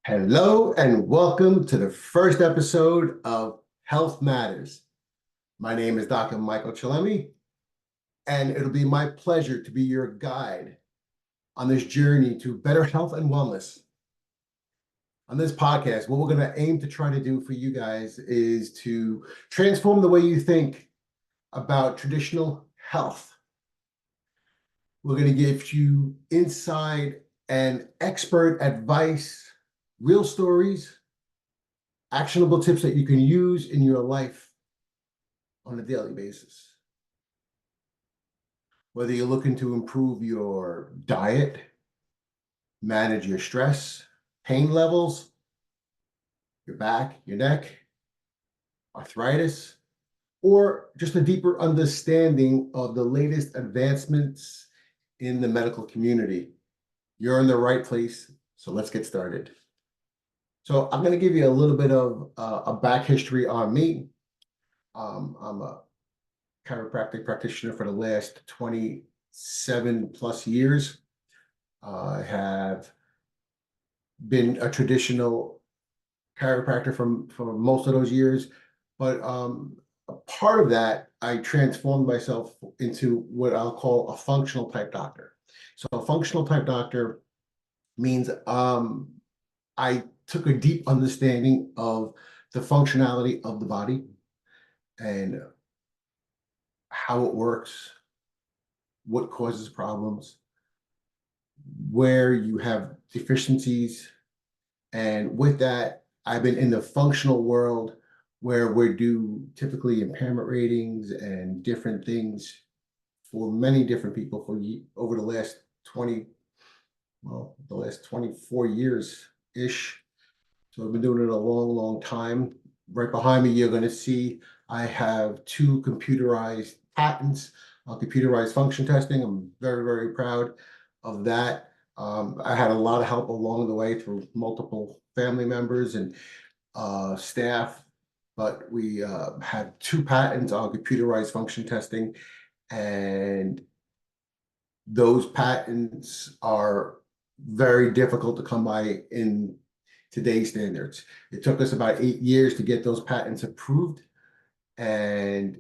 Hello and welcome to the first episode of Health Matters. My name is Dr. Michael Chillemi, and it'll be my pleasure to be your guide on this journey to better health and wellness. On this podcast, what we're going to aim to try to do for you guys is to transform the way you think about traditional health. We're going to give you inside and expert advice, real stories, actionable tips that you can use in your life on a daily basis. Whether you're looking to improve your diet, manage your stress, pain levels, your back, your neck, arthritis, or just a deeper understanding of the latest advancements in the medical community, you're in the right place. So let's get started. So I'm going to give you a little bit of a back history on me. I'm a chiropractic practitioner for the last 27 plus years. I have been a traditional chiropractor for most of those years, but a part of that, I transformed myself into what I'll call a functional type doctor. So a functional type doctor means I took a deep understanding of the functionality of the body and how it works, what causes problems, where you have deficiencies. And with that, I've been in the functional world where we do typically impairment ratings and different things for many different people for over the last 24 years-ish. So I've been doing it a long, long time. Right behind me, you're going to see I have 2 computerized patents on computerized function testing. I'm very, very proud of that. I had a lot of help along the way through multiple family members and staff, but we have 2 patents on computerized function testing, and those patents are very difficult to come by in today's standards. It took us about 8 years to get those patents approved, and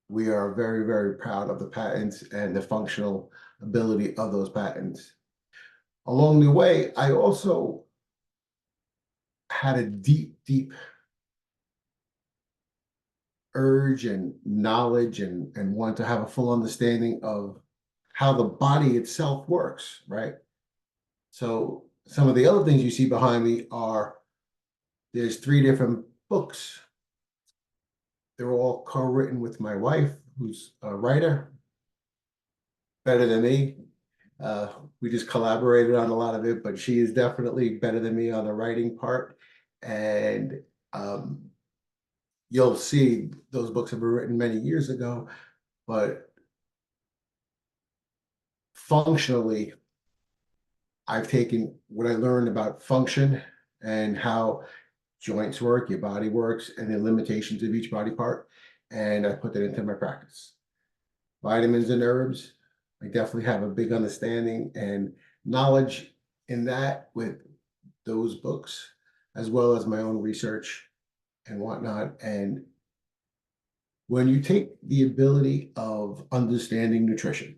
we are very, very proud of the patents and the functional ability of those patents. Along the way, I also had a deep, deep urge and knowledge and want to have a full understanding of how the body itself works, right? So some of the other things you see behind me are, there's 3 different books. They're all co-written with my wife, who's a writer, better than me. We just collaborated on a lot of it, but she is definitely better than me on the writing part. And you'll see those books have been written many years ago, but functionally, I've taken what I learned about function and how joints work, your body works, and the limitations of each body part, and I put that into my practice. Vitamins and herbs, I definitely have a big understanding and knowledge in that with those books, as well as my own research and whatnot. And when you take the ability of understanding nutrition,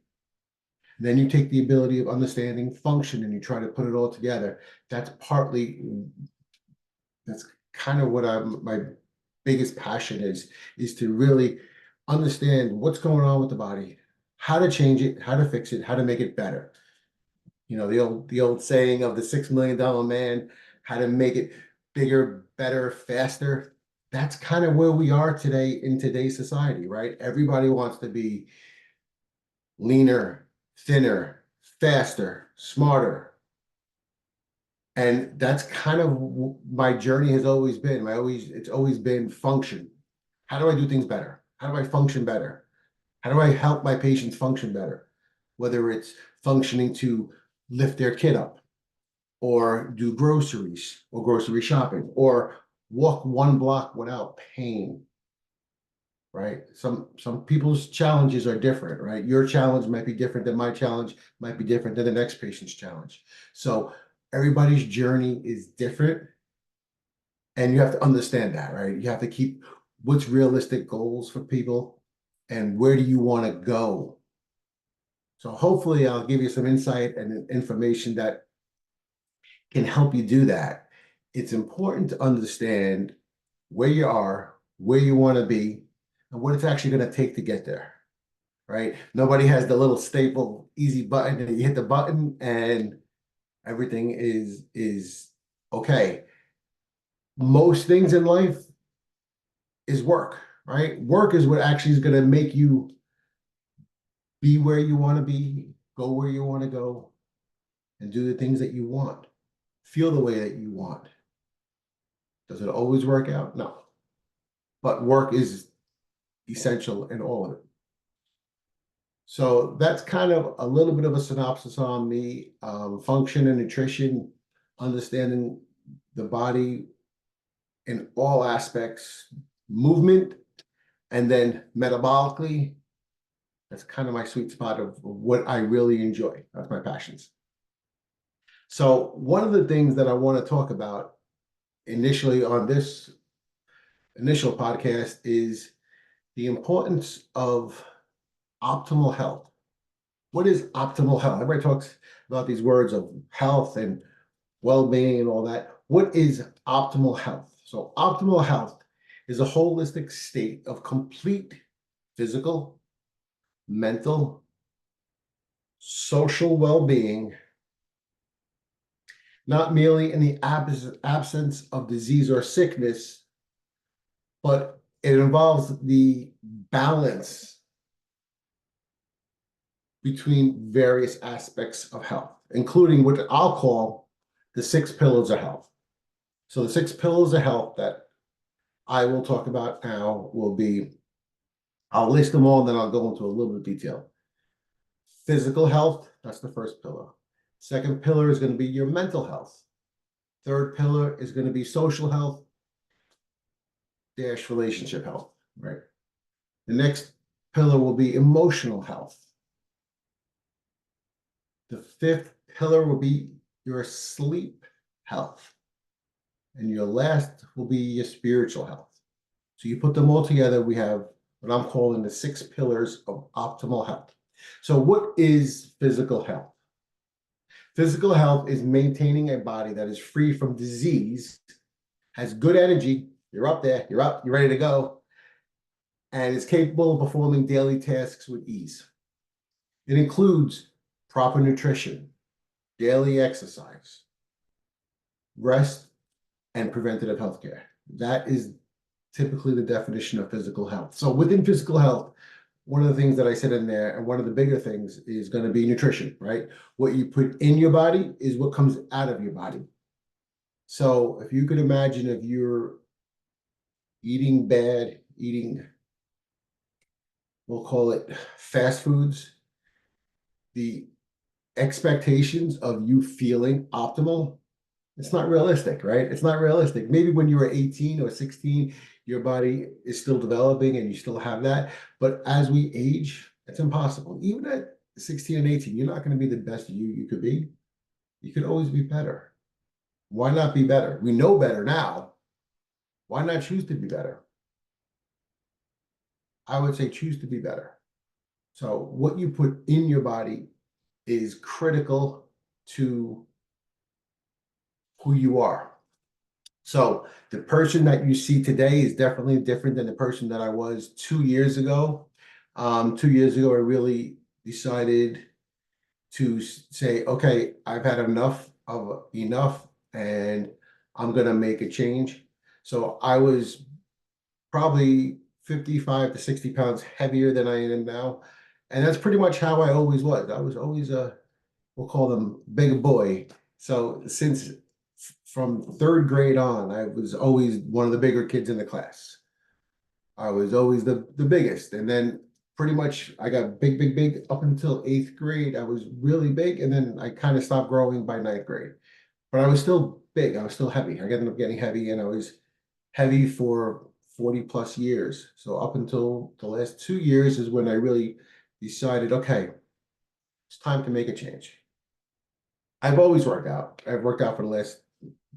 then you take the ability of understanding function and you try to put it all together, that's kind of what my biggest passion is to really understand what's going on with the body, how to change it, how to fix it, how to make it better. You know, the old saying of the $6 million man, how to make it bigger, better, faster. That's kind of where we are today in today's society, right? Everybody wants to be leaner, thinner, faster, smarter. And that's kind of my journey has always been. It's always been function. How do I do things better? How do I function better? How do I help my patients function better? Whether it's functioning to lift their kid up, or do groceries or grocery shopping, or walk 1 block without pain, right? Some people's challenges are different, right? Your challenge might be different than my challenge, might be different than the next patient's challenge. So everybody's journey is different, and you have to understand that, right? You have to keep what's realistic goals for people and where do you want to go. So hopefully I'll give you some insight and information that can help you do that. It's important to understand where you are, where you want to be, and what it's actually going to take to get there, right? Nobody has the little staple easy button and you hit the button and everything is okay. Most things in life is work, right? Work is what actually is going to make you be where you want to be, go where you want to go, and do the things that you want, feel the way that you want. Does it always work out? No. But work is essential in all of it. So that's kind of a little bit of a synopsis on me. Function and nutrition, understanding the body in all aspects, movement, and then metabolically. That's kind of my sweet spot of what I really enjoy. That's my passions. So one of the things that I want to talk about initially on this initial podcast is the importance of optimal health. What is optimal health? Everybody talks about these words of health and well-being and all that. What is optimal health? So optimal health is a holistic state of complete physical, mental, social well-being, not merely in the absence of disease or sickness, but it involves the balance between various aspects of health, including what I'll call the 6 pillars of health. So the 6 pillars of health that I will talk about now will be, I'll list them all, and then I'll go into a little bit of detail. Physical health, that's the first pillar. Second pillar is going to be your mental health. Third pillar is going to be social health dash relationship health, right? The next pillar will be emotional health. The fifth pillar will be your sleep health. And your last will be your spiritual health. So you put them all together, we have what I'm calling the 6 pillars of optimal health. So what is physical health? Physical health is maintaining a body that is free from disease, has good energy, you're up there, you're up, you're ready to go, and is capable of performing daily tasks with ease. It includes proper nutrition, daily exercise, rest, and preventative healthcare. That is typically the definition of physical health. So within physical health, one of the things that I said in there, and one of the bigger things is going to be nutrition, right? What you put in your body is what comes out of your body. So if you could imagine if you're eating bad, we'll call it fast foods, the expectations of you feeling optimal, it's not realistic, right? It's not realistic. Maybe when you were 18 or 16, your body is still developing and you still have that. But as we age, it's impossible. Even at 16 and 18, you're not going to be the best you could be. You could always be better. Why not be better? We know better now. Why not choose to be better? I would say choose to be better. So what you put in your body is critical to who you are. So the person that you see today is definitely different than the person that I was 2 years ago. 2 years ago, I really decided to say, okay, I've had enough of enough, and I'm going to make a change. So I was probably 55 to 60 pounds heavier than I am now. And that's pretty much how I always was. I was always we'll call them big boy. So since from 3rd grade on, I was always one of the bigger kids in the class. I was always the biggest. And then pretty much I got big up until 8th grade. I was really big. And then I kind of stopped growing by 9th grade. But I was still big. I was still heavy. I ended up getting heavy, and I was heavy for 40 plus years. So up until the last 2 years is when I really decided, okay, it's time to make a change. I've always worked out. I've worked out for the last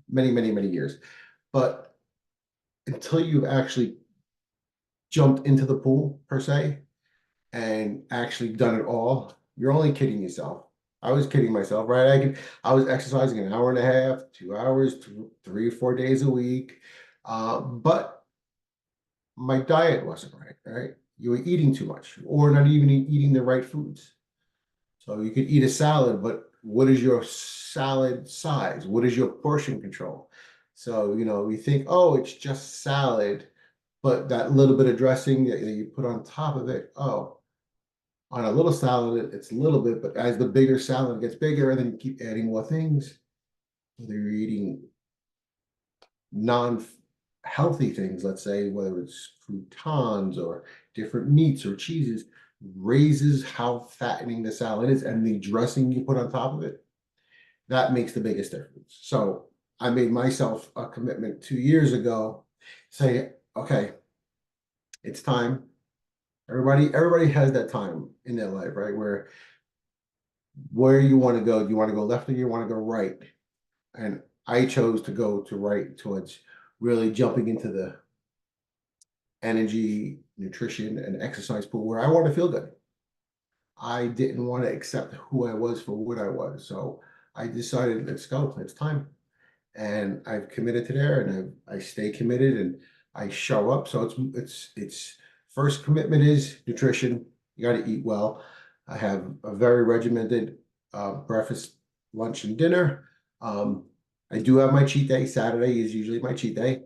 many years. But until you've actually jumped into the pool per se and actually done it all, you're only kidding yourself. I was kidding myself, right? I was exercising an hour and a half, 2 hours, 3 or 4 days a week. But my diet wasn't right, right? You were eating too much or not even eating the right foods. So you could eat a salad, but what is your salad size? What is your portion control? So, we think, oh, it's just salad, but that little bit of dressing that you put on top of it, oh, on a little salad, it's a little bit, but as the bigger salad gets bigger, and then you keep adding more things, whether you're eating non-healthy things, let's say, whether it's croutons or different meats or cheeses, raises how fattening the salad is, and the dressing you put on top of it, that makes the biggest difference. So I made myself a commitment 2 years ago, say, okay, it's time. Everybody has that time in their life, right? Where you want to go. Do you want to go left or you want to go right? And I chose to go to right towards really jumping into the energy, nutrition, and exercise pool where I want to feel good. I didn't want to accept who I was for what I was. So I decided, let's go, it's time. And I've committed to there and I stay committed and I show up. So it's first commitment is nutrition. You got to eat well. I have a very regimented breakfast, lunch, and dinner. I do have my cheat day. Saturday is usually my cheat day.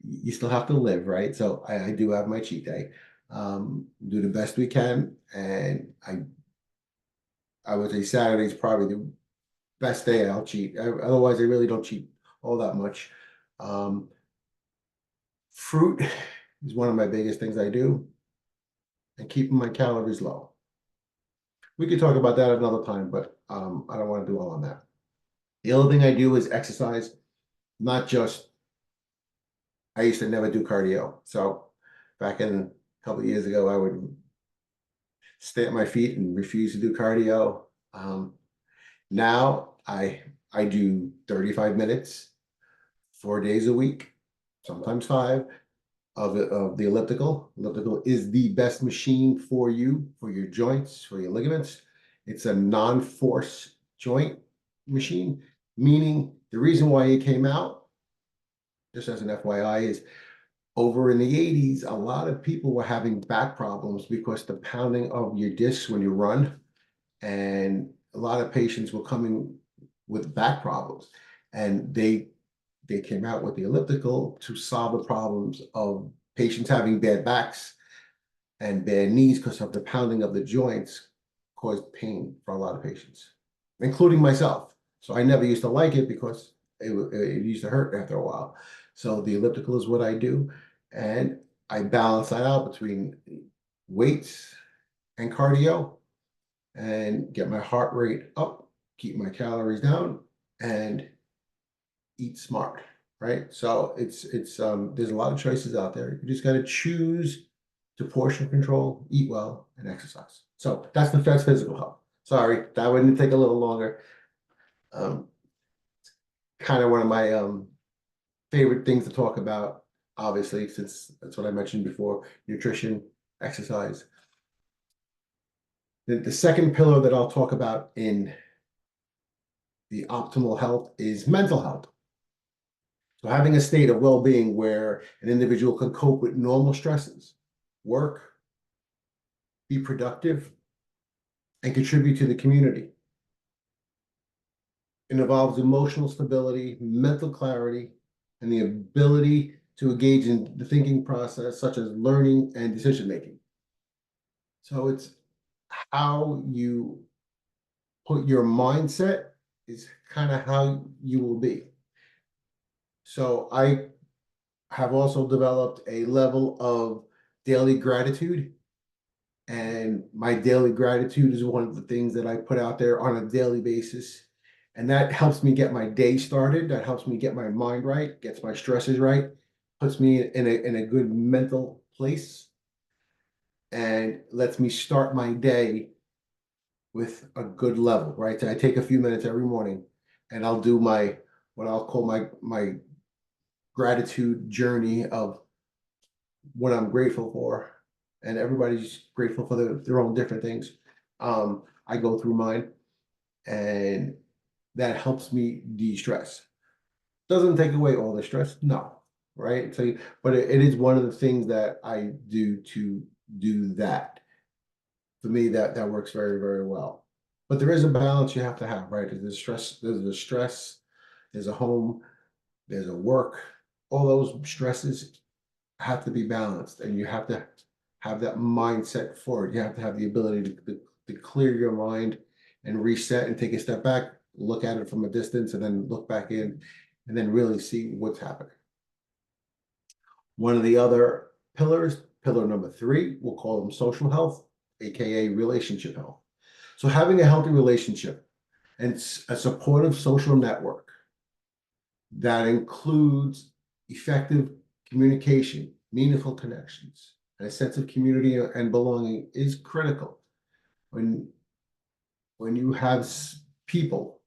You still have to live, right? So I do have my cheat day. Do the best we can. And I would say Saturday is probably the best day I'll cheat. Otherwise, I really don't cheat all that much. Fruit is one of my biggest things I do, and keeping my calories low. We could talk about that another time, but I don't want to do all on that. The other thing I do is exercise, not just, I used to never do cardio. So back in a couple of years ago, I would stay at my feet and refuse to do cardio. Now I do 35 minutes, 4 days a week, sometimes five, of the elliptical. Elliptical is the best machine for you, for your joints, for your ligaments. It's a non-force joint machine, meaning the reason why it came out, just as an FYI, is over in the 80s, a lot of people were having back problems because the pounding of your discs when you run, and a lot of patients were coming with back problems, and they came out with the elliptical to solve the problems of patients having bad backs and bad knees because of the pounding of the joints caused pain for a lot of patients, including myself. So I never used to like it because it used to hurt after a while. So the elliptical is what I do. And I balance that out between weights and cardio and get my heart rate up, keep my calories down, and eat smart, right? So it's there's a lot of choices out there. You just got to choose to portion control, eat well, and exercise. So that's the Fed's physical health. Sorry, that would take a little longer. Um, Kind of one of my favorite things to talk about, obviously, since that's what I mentioned before, nutrition, exercise. The second pillar that I'll talk about in the optimal health is mental health. So having a state of well-being where an individual can cope with normal stresses, work, be productive, and contribute to the community. It involves emotional stability, mental clarity, and the ability to engage in the thinking process, such as learning and decision-making. So it's how you put your mindset is kind of how you will be. So I have also developed a level of daily gratitude. And my daily gratitude is one of the things that I put out there on a daily basis. And that helps me get my day started. That helps me get my mind right, gets my stresses right. puts me in a good mental place and lets me start my day with a good level, right? So I take a few minutes every morning and I'll do my what I'll call my gratitude journey of what I'm grateful for. And everybody's grateful for their own different things. I go through mine and that helps me de-stress. Doesn't take away all the stress, no, right? So, but it is one of the things that I do to do that. For me, that works very, very well. But there is a balance you have to have, right? There's a home, there's a work. All those stresses have to be balanced, and you have to have that mindset for it. You have to have the ability to clear your mind and reset and take a step back, look at it from a distance, and then look back in, and then really see what's happening. One of the other pillars, pillar number 3, we'll call them social health, aka relationship health. So having a healthy relationship and a supportive social network that includes effective communication, meaningful connections, and a sense of community and belonging is critical. When you have people,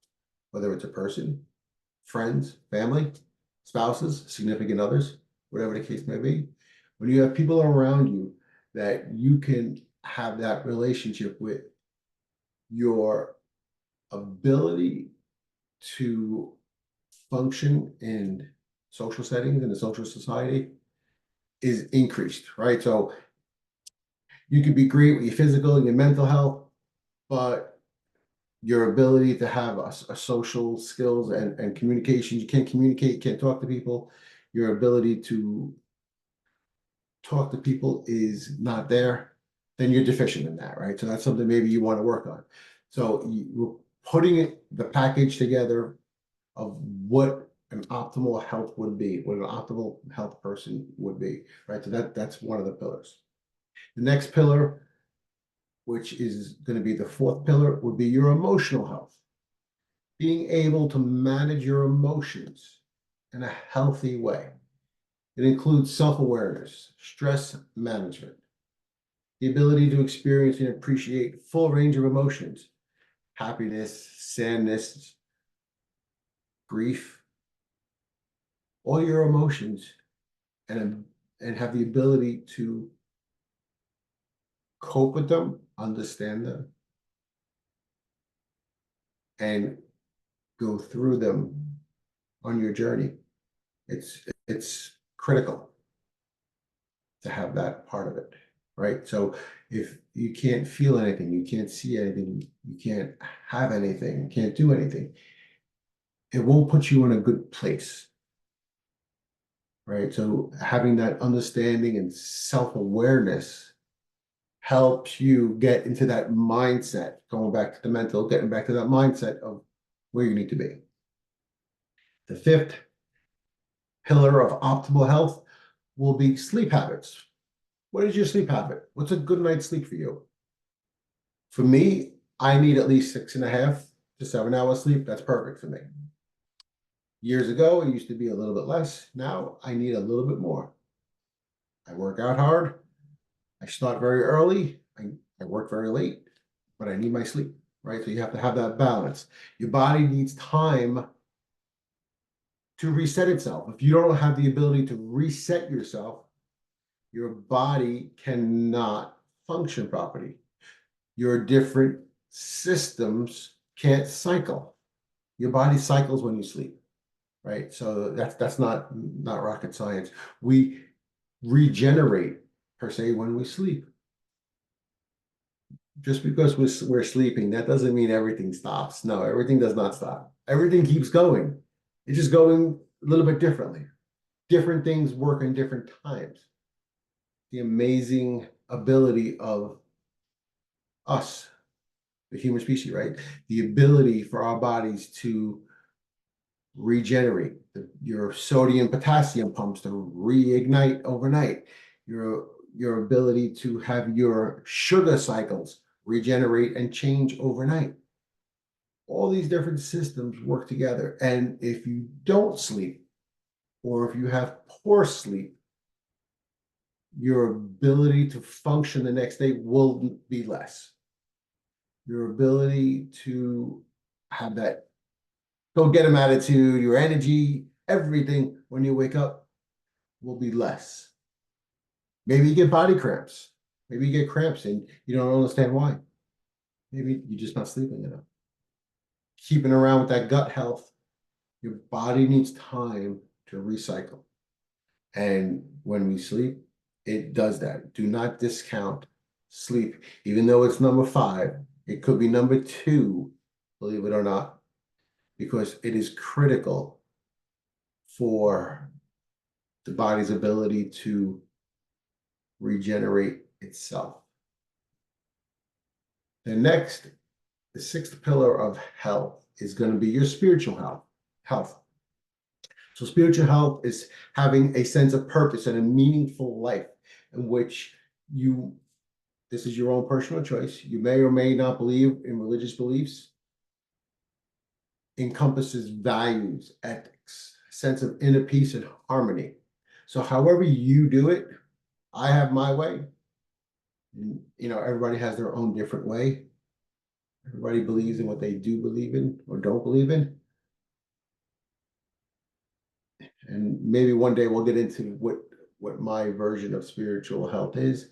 whether it's a person, friends, family, spouses, significant others, whatever the case may be, when you have people around you that you can have that relationship with, your ability to function in social settings in a social society is increased, right? So you could be great with your physical and your mental health, but your ability to have a social skills and communication, you can't communicate, you can't talk to people, your ability to talk to people is not there, then you're deficient in that, right? So that's something maybe you want to work on. So we're putting the package together of what an optimal health would be, what an optimal health person would be, right? So that's one of the pillars. The next pillar, which is going to be the 4th pillar, would be your emotional health. Being able to manage your emotions in a healthy way. It includes self-awareness, stress management, the ability to experience and appreciate full range of emotions, happiness, sadness, grief, all your emotions, and have the ability to cope with them, understand them, and go through them on your journey. It's critical to have that part of it, right? So if you can't feel anything, you can't see anything, you can't have anything, you can't do anything, it won't put you in a good place, right? So having that understanding and self-awareness helps you get into that mindset, going back to the mental, getting back to that mindset of where you need to be. The 5th pillar of optimal health will be sleep habits. What is your sleep habit? What's a good night's sleep for you? For me, I need at least 6.5 to 7 hours sleep. That's perfect for me. Years ago, it used to be a little bit less. Now I need a little bit more. I work out hard. I start very early. I work very late, but I need my sleep, right? So you have to have that balance. Your body needs time to reset itself. If you don't have the ability to reset yourself, your body cannot function properly. Your different systems can't cycle. Your body cycles when you sleep, right? So that's not rocket science. We regenerate per se when we sleep. Just because we're sleeping, that doesn't mean everything stops. No, everything does not stop. Everything keeps going. It's just going a little bit differently. Different things work in different times. The amazing ability of us, the human species, right? The ability for our bodies to regenerate, your sodium potassium pumps to reignite overnight, your ability to have your sugar cycles regenerate and change overnight. All these different systems work together. And if you don't sleep, or if you have poor sleep, your ability to function the next day will be less. Your ability to have that go get 'em attitude, your energy, everything when you wake up will be less. Maybe you get body cramps. Maybe you get cramps and you don't understand why. Maybe you're just not sleeping enough. Keeping around with that gut health, your body needs time to recycle. And when we sleep, it does that. Do not discount sleep, even though it's number 5. It could be number 2, believe it or not, because it is critical for the body's ability to regenerate itself. The 6th pillar of health is going to be your spiritual health. So spiritual health is having a sense of purpose and a meaningful life in which this is your own personal choice. You may or may not believe in religious beliefs. Encompasses values, ethics, sense of inner peace and harmony. So however you do it, I have my way. And, everybody has their own different way. Everybody believes in what they do believe in or don't believe in. And maybe one day we'll get into what my version of spiritual health is.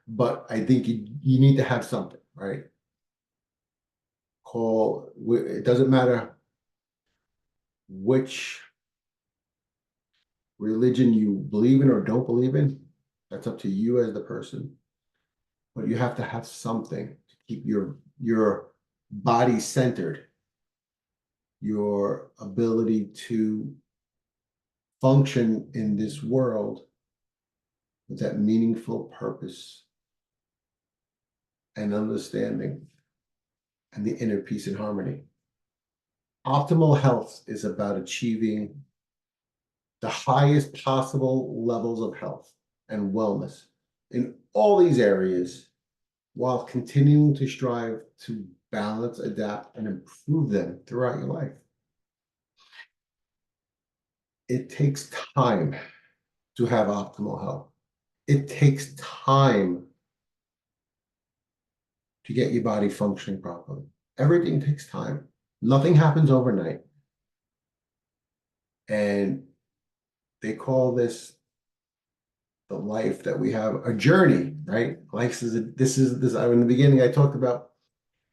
But I think you need to have something, right? It doesn't matter which religion you believe in or don't believe in. That's up to you as the person. But you have to have something to keep your body centered, your ability to function in this world with that meaningful purpose and understanding and the inner peace and harmony. Optimal health is about achieving the highest possible levels of health and wellness in all these areas while continuing to strive to balance, adapt, and improve them throughout your life. It takes time to have optimal health. It takes time to get your body functioning properly. Everything takes time. Nothing happens overnight. And they call this the life that we have a journey, right? Life is in the beginning I talked about,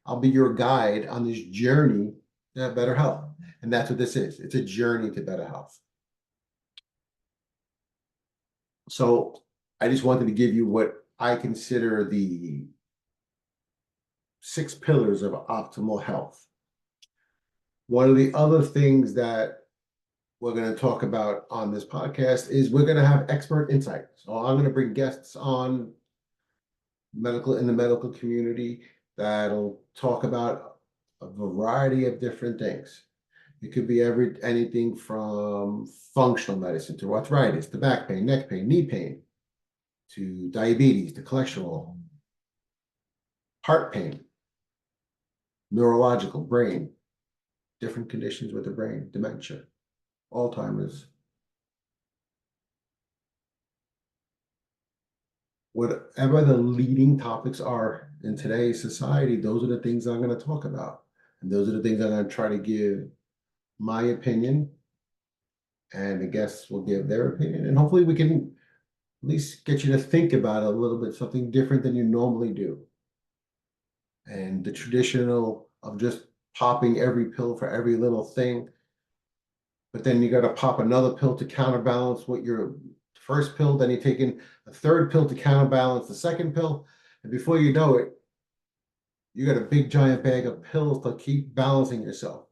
I'll be your guide on this journey to have better health. And that's what this is. It's a journey to better health. So I just wanted to give you what I consider the 6 pillars of optimal health. One of the other things that we're going to talk about on this podcast is we're going to have expert insight. So I'm going to bring guests on in the medical community that'll talk about a variety of different things. It could be anything from functional medicine to arthritis, to back pain, neck pain, knee pain, to diabetes, to cholesterol, heart pain, neurological, brain, different conditions with the brain, dementia, Alzheimer's. Whatever the leading topics are in today's society, those are the things I'm going to talk about. And those are the things I'm going to try to give my opinion, and the guests will give their opinion. And hopefully we can at least get you to think about it a little bit, something different than you normally do. And the traditional of just popping every pill for every little thing, but then you got to pop another pill to counterbalance what your first pill, then you're taking a third pill to counterbalance the second pill. And before you know it, you got a big giant bag of pills to keep balancing yourself.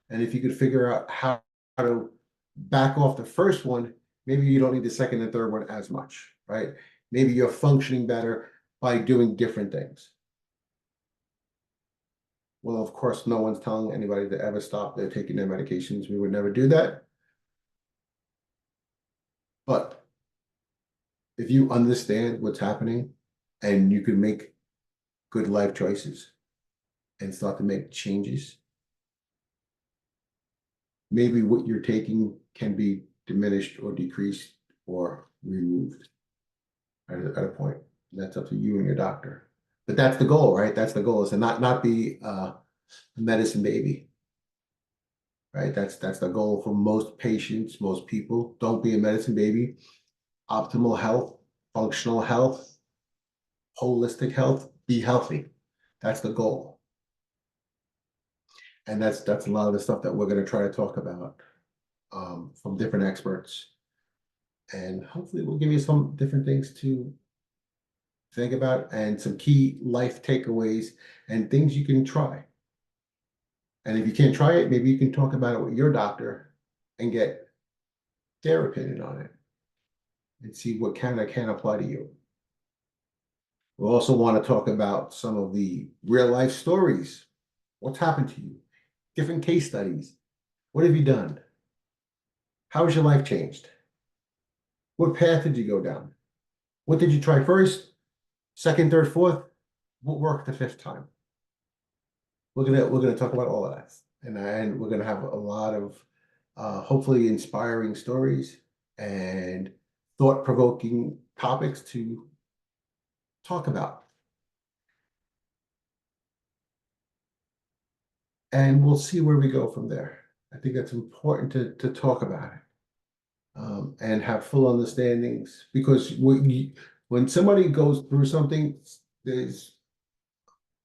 And if you could figure out how to back off the first one, maybe you don't need the second and third one as much, right? Maybe you're functioning better by doing different things. Well, of course, no one's telling anybody to ever stop their taking their medications. We would never do that. But if you understand what's happening and you can make good life choices and start to make changes, maybe what you're taking can be diminished or decreased or removed at a point. That's up to you and your doctor. But that's the goal, right? That's the goal, is to not be a medicine baby, right? That's the goal for most patients, most people. Don't be a medicine baby. Optimal health, functional health, holistic health, be healthy. That's the goal. And that's a lot of the stuff that we're going to try to talk about from different experts. And hopefully we'll give you some different things to think about and some key life takeaways and things you can try. And if you can't try it, maybe you can talk about it with your doctor and get their opinion on it and see what can apply to you. We also want to talk about some of the real life stories. What's happened to you? Different case studies. What have you done? How has your life changed? What path did you go down? What did you try first, second, third, fourth? What worked the fifth time? We're gonna talk about all of that, and we're gonna have a lot of hopefully inspiring stories and thought-provoking topics to talk about. And we'll see where we go from there. I think that's important to talk about it and have full understandings, because when somebody goes through something, there's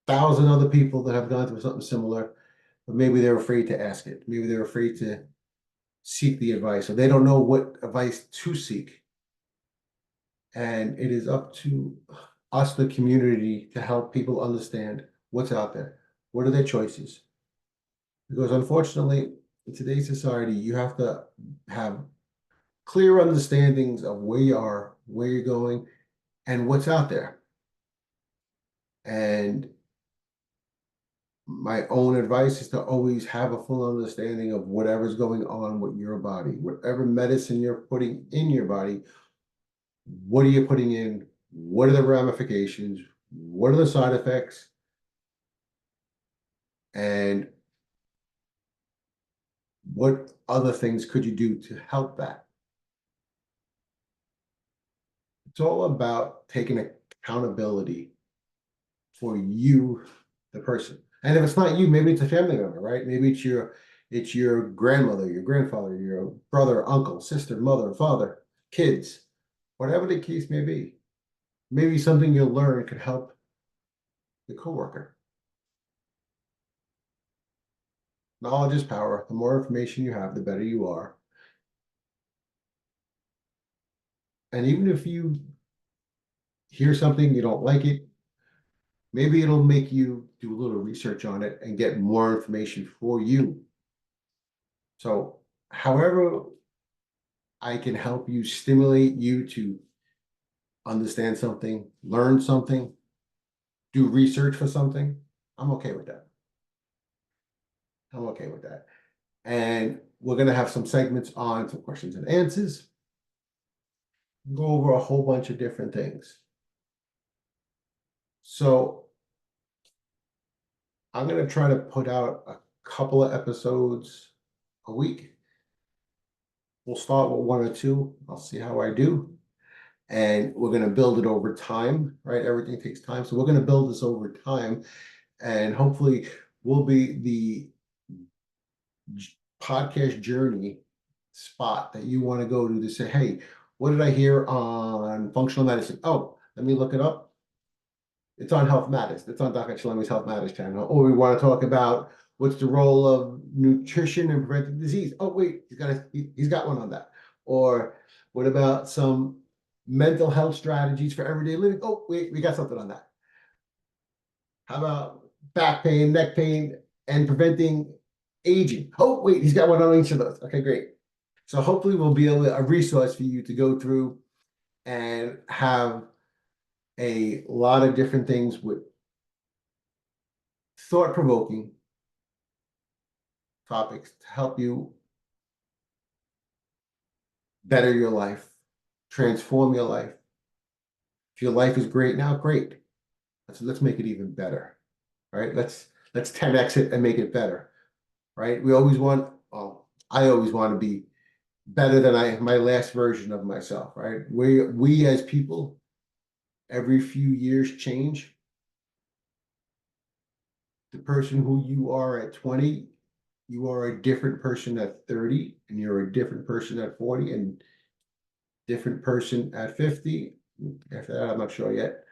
1,000 other people that have gone through something similar, but maybe they're afraid to ask it. Maybe they're afraid to seek the advice, or they don't know what advice to seek. And it is up to us, the community, to help people understand what's out there. What are their choices? Because unfortunately, in today's society, you have to have clear understandings of where you are, where you're going, and what's out there. And my own advice is to always have a full understanding of whatever's going on with your body, whatever medicine you're putting in your body. What are you putting in? What are the ramifications? What are the side effects? And what other things could you do to help that? It's all about taking accountability for you, the person. And if it's not you, maybe it's a family member, right? Maybe it's your grandmother, your grandfather, your brother, uncle, sister, mother, father, kids, whatever the case may be. Maybe something you'll learn could help the coworker. Knowledge is power. The more information you have, the better you are. And even if you hear something, you don't like it, maybe it'll make you do a little research on it and get more information for you. So, however I can help you, stimulate you to understand something, learn something, do research for something, I'm okay with that. I'm okay with that. And we're going to have some segments on some questions and answers, go over a whole bunch of different things. So I'm going to try to put out a couple of episodes a week. We'll start with one or two. I'll see how I do. And we're going to build it over time, right? Everything takes time. So we're going to build this over time. And hopefully we'll be the podcast journey spot that you want to go to say, hey, what did I hear on functional medicine? Oh, let me look it up. It's on Health Matters. It's on Dr. Chillemi's Health Matters channel. Or we want to talk about what's the role of nutrition and preventive disease. Oh, wait, he's got one on that. Or what about some mental health strategies for everyday living? Oh, wait, we got something on that. How about back pain, neck pain, and preventing aging? Oh, wait, he's got one on each of those. Okay, great. So hopefully we'll be a resource for you to go through and have a lot of different things with thought-provoking topics to help you better your life, transform your life. If your life is great now, great. Let's make it even better, right? Let's 10x it and make it better, right? We always want, oh, I always want to be better than my last version of myself, right? We as people, every few years change. The person who you are at 20, you are a different person at 30, and you're a different person at 40, and different person at 50. After that, I'm not sure yet.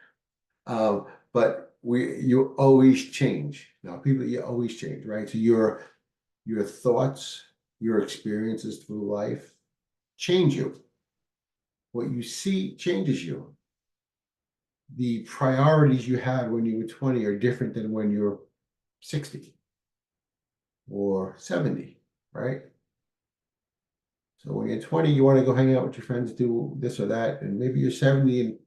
But you always change. Now, people, you always change, right? So your thoughts, your experiences through life change you. What you see changes you. The priorities you had when you were 20 are different than when you're 60 or 70, right? So when you're 20, you want to go hang out with your friends, do this or that, and maybe you're 70 and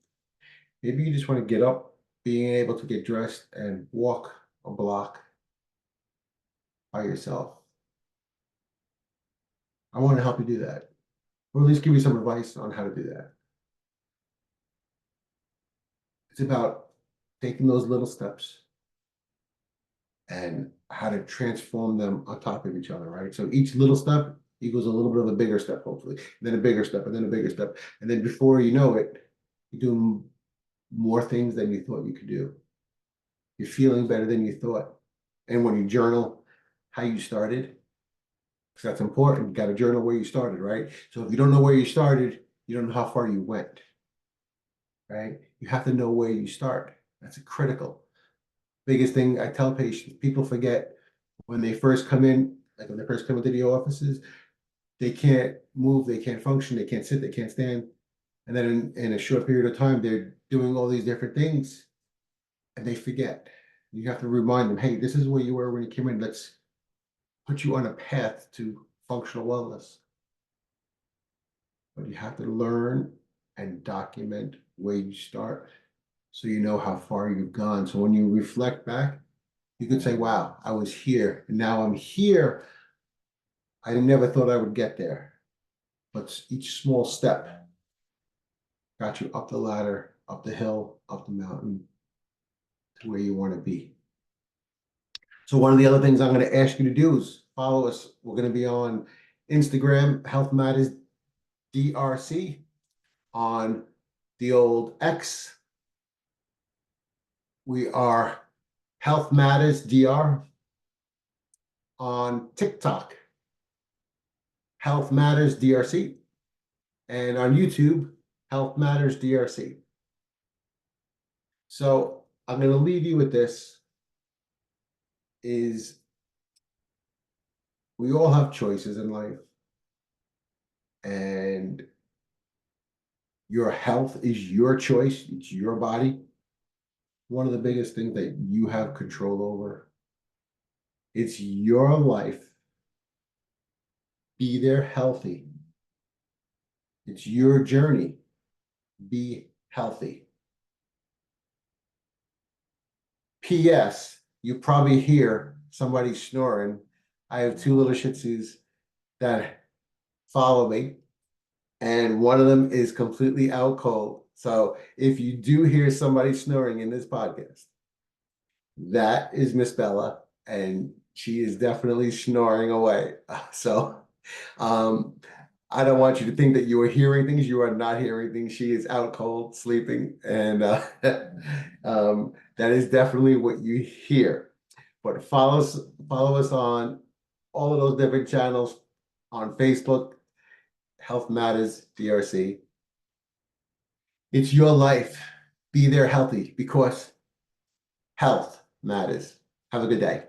maybe you just want to get up, being able to get dressed and walk a block by yourself. I want to help you do that, or at least give you some advice on how to do that. It's about taking those little steps and how to transform them on top of each other, right? So each little step equals a little bit of a bigger step, hopefully, and then a bigger step, and then a bigger step. And then before you know it, you're doing more things than you thought you could do. You're feeling better than you thought. And when you journal how you started, because that's important, you got to journal where you started, right? So if you don't know where you started, you don't know how far you went, right? You have to know where you start. That's critical. Biggest thing I tell patients, people forget when they first come in, like when they first come into the offices, they can't move, they can't function, they can't sit, they can't stand. And then in a short period of time, they're doing all these different things and they forget. You have to remind them, hey, this is where you were when you came in. Let's put you on a path to functional wellness. But you have to learn and document where you start so you know how far you've gone. So when you reflect back, you can say, wow, I was here and now I'm here. I never thought I would get there. But each small step got you up the ladder, up the hill, up the mountain to where you want to be. So one of the other things I'm going to ask you to do is follow us. We're going to be on Instagram, Health Matters DRC, on the old X. We are Health Matters DR on TikTok, Health Matters DRC, and on YouTube, Health Matters DRC. So I'm going to leave you with this, is we all have choices in life, and your health is your choice. It's your body. One of the biggest things that you have control over. It's your life. Be there healthy. It's your journey. Be healthy. P.S. You probably hear somebody snoring. I have two little Shih Tzus that follow me, and one of them is completely out cold. So if you do hear somebody snoring in this podcast, that is Miss Bella, and she is definitely snoring away. So um, I don't want you to think that you are hearing things. You are not hearing things. She is out cold, sleeping, and that is definitely what you hear. But follow us on all of those different channels on Facebook, Health Matters DRC. It's your life. Be there healthy because health matters. Have a good day.